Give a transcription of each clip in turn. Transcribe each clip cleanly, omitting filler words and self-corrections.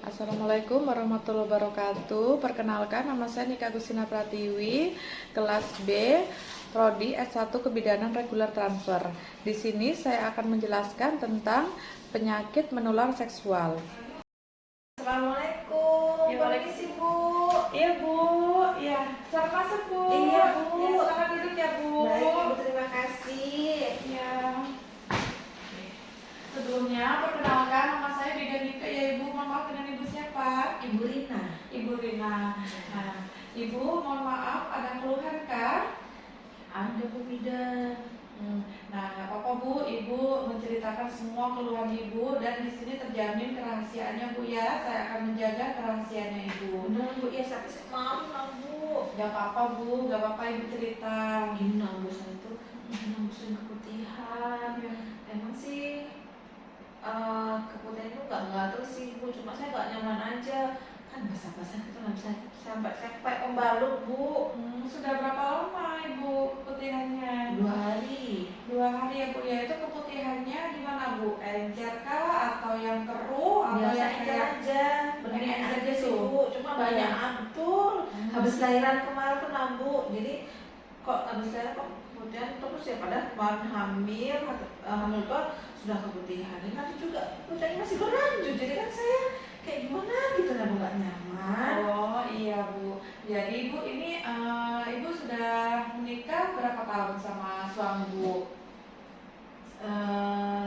Assalamualaikum warahmatullahi wabarakatuh. Perkenalkan, nama saya Nika Gustina Pratiwi, kelas B, Prodi S1 Kebidanan Regular Transfer. Di sini saya akan menjelaskan tentang penyakit menular seksual. Assalamualaikum, Ya, permisi Bu. Iya Bu, ya, selamat masuk Bu. Iya Bu. Ya, selamat duduk ya Bu. Baik Bu, terima kasih. Ya. Sebelumnya, perkenalkan, nama saya Bida Nika ya Ibu. Mohon maaf, dengan Ibu siapa? Ibu Rina. Ibu Rina. Nah, Ibu mohon maaf, ada keluhan kah? Ada Bu Bida. Nah, nggak apa-apa Bu, Ibu menceritakan semua keluhan Ibu dan di sini terjamin kerahasiaannya Bu ya. Saya akan menjaga kerahasiaannya Ibu. Benar Bu, ya sampai saya malu Bu. Gak apa-apa Bu, gak apa-apa Ibu cerita. Ini Bu, saya itu sering keputihan. Emang sih keputihan itu nggak terus sih Bu, cuma saya nggak nyaman aja. Kan basah-basah kita nggak bisa sampai pembalut Bu. Sudah berapa lama Ibu keputihannya? 2 hari. 2 hari ya Bu ya. Itu keputihannya gimana Bu? Encer kah atau yang keruh atau Biasa yang encer kayak aja, bening encer aja gitu? sih Bu. Cuma banyak betul. Habis lahiran kemarin tuh Bu. Jadi kok habis lahiran kok kemudian terus ya, padahal kemarin hamil tuh sudah keputihan. Ini nanti juga keputihannya masih berlanjut. Jadi kan saya kayak gimana gitu Bu, nggak nyaman. Oh iya Bu. Jadi Ibu ini Ibu sudah menikah berapa tahun sama suami Bu?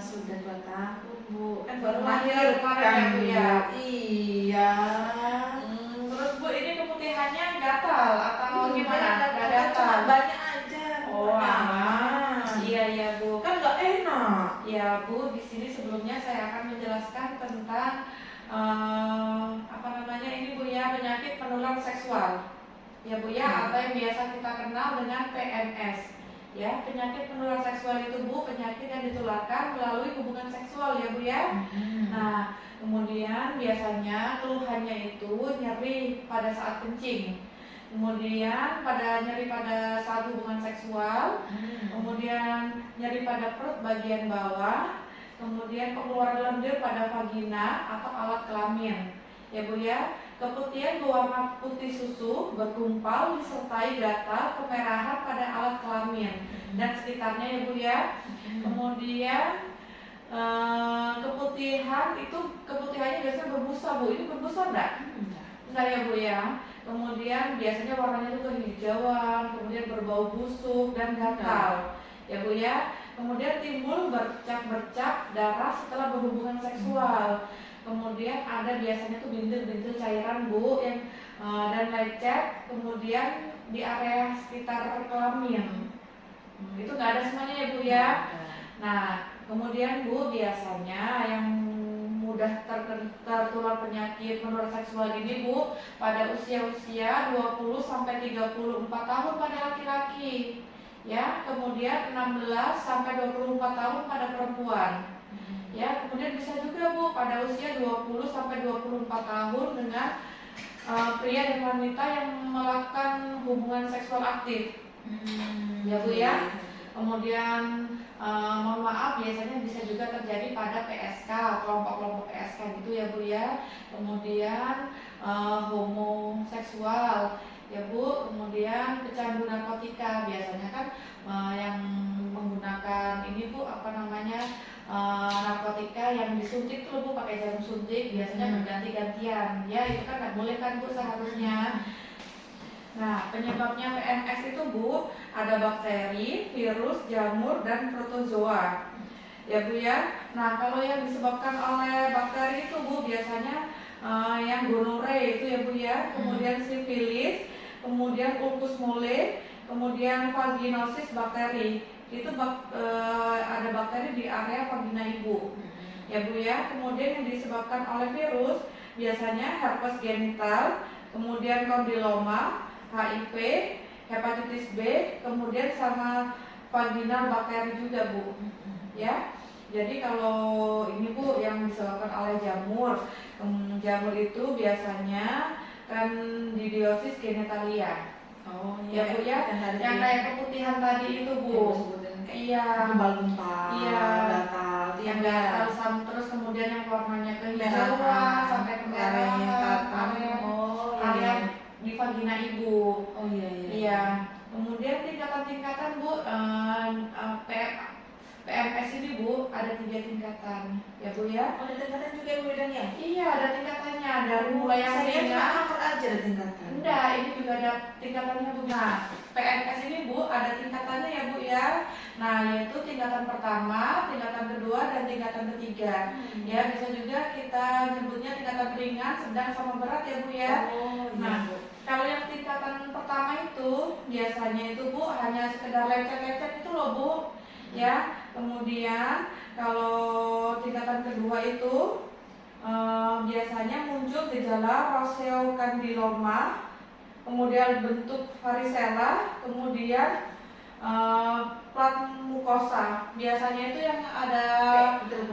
Sudah 2 tahun Bu. Kan Baru baru lahir lahir kemarin kan ya, Bu, ya? Iya. Terus Bu ini keputihannya gatal atau gimana? Nggak Cuma gatal? banyak aja. Oh, nggak aman. nyaman. Iya Bu. Kan nggak enak. Ya Bu, di sini sebelumnya saya akan menjelaskan tentang apa namanya ini Bu ya, penyakit penular seksual. Ya Bu ya, atau yang biasa kita kenal dengan PMS. Ya, penyakit penular seksual itu Bu, penyakit yang ditularkan melalui hubungan seksual ya Bu ya. Nah, kemudian biasanya keluhannya itu nyeri pada saat kencing. Kemudian nyeri pada saat hubungan seksual, kemudian nyeri pada perut bagian bawah, kemudian pengeluaran lendir pada vagina atau alat kelamin. Ya Bu ya, keputihan berwarna putih susu, bergumpal disertai gatal kemerahan pada alat kelamin dan sekitarnya ya Bu ya. Kemudian keputihannya biasanya berbusa Bu. Ini berbusa enggak? Enggak ya Bu ya. Kemudian biasanya warnanya itu kehijauan, kemudian berbau busuk dan gatal. Ya Bu ya. Kemudian timbul bercak-bercak darah setelah berhubungan seksual. Kemudian ada biasanya tuh bintil-bintil cairan Bu yang dan lecet, kemudian di area sekitar kelamin. Itu nggak ada semuanya ya Bu ya. Nah, kemudian Bu biasanya yang mudah tertular penyakit menular seksual ini Bu pada usia-usia 20 sampai 34 tahun pada laki-laki. Ya, kemudian 16 sampai 24 tahun pada perempuan. Ya, kemudian bisa juga Bu pada usia 20 sampai 24 tahun dengan pria dan wanita yang melakukan hubungan seksual aktif. Ya Bu ya. Kemudian mohon maaf biasanya bisa juga terjadi pada PSK, kelompok-kelompok PSK gitu ya Bu ya. Kemudian homoseksual ya Bu, kemudian pecandu narkotika biasanya kan yang menggunakan ini Bu apa namanya narkotika yang disuntik tuh Bu pakai jarum suntik biasanya berganti-gantian ya, itu kan nggak boleh kan Bu seharusnya. Nah, penyebabnya PMS itu Bu, ada bakteri, virus, jamur, dan protozoa. Ya Bu ya. Nah, kalau yang disebabkan oleh bakteri itu Bu, biasanya yang gonore itu ya Bu ya, kemudian sifilis, kemudian ulcus mole, kemudian vaginosis bakteri. Itu ada bakteri di area vagina ibu. Ya Bu ya. Kemudian yang disebabkan oleh virus biasanya herpes genital, kemudian kondiloma, HIV, hepatitis B, kemudian sama vaginal bakteri juga Bu. Ya. Jadi kalau ini Bu yang disebabkan oleh jamur, jamur itu biasanya Candidiosis genitalia. Oh Ya Bu ya, yang kayak keputihan tadi itu Bu. Iya. Gumpal-gumpal. Iya. Gatal. Yang gatal terus kemudian yang warnanya kehijauan sampai kemerahan vagina ibu. Oh iya iya. Iya. Kemudian tingkatan-tingkatan Bu, PMS ini Bu ada 3 tingkatan ya Bu ya. Oh, ada tingkatan juga Ibu Bidan ya? Iya ada tingkatannya, dari mulai yang Saya cuma ringan. kanker aja ada tingkatan. Enggak, ini juga ada tingkatannya Bu. Nah, PMS ini Bu ada tingkatannya ya Bu ya. Nah, yaitu tingkatan pertama, tingkatan kedua, dan tingkatan ketiga. Ya, bisa juga kita nyebutnya tingkatan ringan, sedang, sama berat ya Bu ya. Oh iya. Nah, kalau yang tingkatan pertama itu biasanya itu Bu hanya sekedar lecet-lecet itu loh Bu. Ya, kemudian kalau tingkatan kedua itu biasanya muncul gejala roseokandiloma, kemudian bentuk varicella, kemudian plat mukosa. Biasanya itu yang ada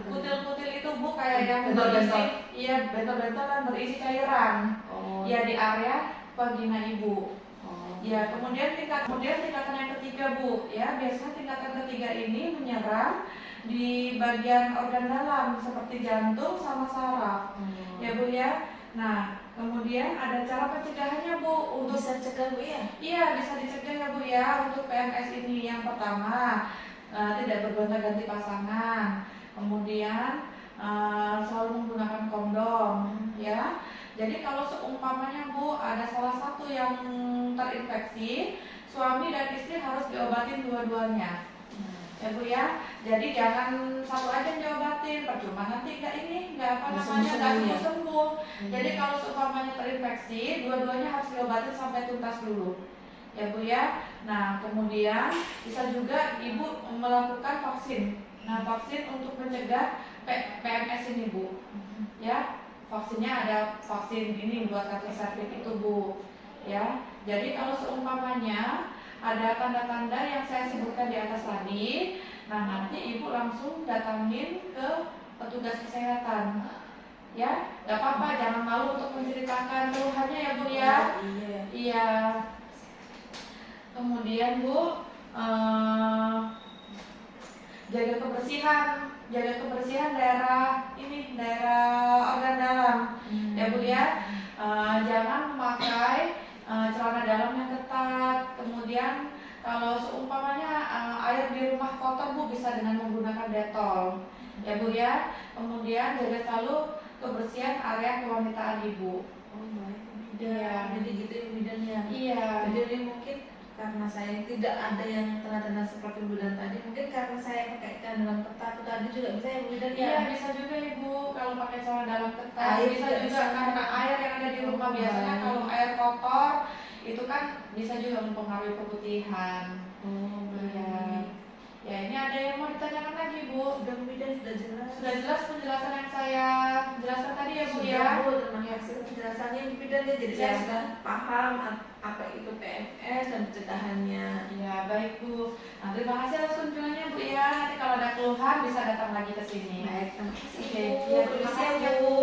kutil-kutil itu Bu, kayak yang berisi, iya bentel-bentel dan berisi cairan. Oh. Ya di area vagina ibu. Oh. Ya, kemudian tingkatan yang ketiga Bu, ya biasanya tingkatan ketiga ini menyerang di bagian organ dalam seperti jantung sama saraf. Ya Bu ya. Nah, kemudian ada cara pencegahannya Bu untuk Bisa cegah Bu ya? Iya, bisa dicegah ya Bu ya untuk PMS ini. Yang pertama, tidak bergonta-ganti pasangan. Kemudian selalu menggunakan kondom ya. Jadi kalau seumpamanya Bu ada salah satu yang terinfeksi, suami dan istri harus diobatin dua-duanya. Ya Bu ya. Jadi jangan satu aja yang diobatin, percuma nanti nggak sembuh. Jadi kalau seumpamanya terinfeksi, dua-duanya harus diobatin sampai tuntas dulu. Ya Bu ya. Nah, kemudian bisa juga Ibu melakukan vaksin. Nah, vaksin untuk mencegah PMS ini Bu. Ya. Vaksinnya ada vaksin ini buat kanker serviks itu Bu. Ya. Jadi kalau seumpamanya ada tanda-tanda yang saya sebutkan di atas tadi, nah nanti Ibu langsung datangin ke petugas kesehatan. Ya, nggak apa-apa, jangan malu untuk menceritakan keluhannya ya Bu ya. Iya. Kemudian Bu, jaga kebersihan daerah organ dalam. Ya Bu ya. Jangan memakai celana dalam yang ketat. Kemudian kalau seumpamanya air di rumah kotor Bu, bisa dengan menggunakan detol. Ya Bu ya. Kemudian jaga selalu kebersihan area kewanitaan Ibu. Oh baik. Iya. Jadi gitu Ibu Bidan ya. Iya. Jadi mungkin karena saya tidak ada yang tanda-tanda seperti Ibu Bidan tadi, mungkin karena saya pakai dalam ketat itu tadi juga bisa ya Ibu Bidan ya. Iya, bisa juga Ibu kalau pakai celana dalam ketat. Air Bisa juga juga bisa. karena air yang ada di rumah. Biasanya kalau air kotor itu kan bisa juga mempengaruhi keputihan. Oh Iya. Ya, ini ada yang mau ditanyakan lagi Bu? Sudah Bu Bidan, sudah jelas. Sudah jelas penjelasan yang saya jelaskan tadi ya Bu Sudah, ya? Bu, terima kasih penjelasannya Bu Bidan ya. Jadi saya Ya. sudah paham apa itu PMS dan pencegahannya. Ya, baik Bu. Nah, terima kasih atas kunjungannya Bu ya. Nanti kalau ada keluhan bisa datang lagi ke sini. Baik, terima kasih Oke, Bu. ya, terima kasih ya Bu.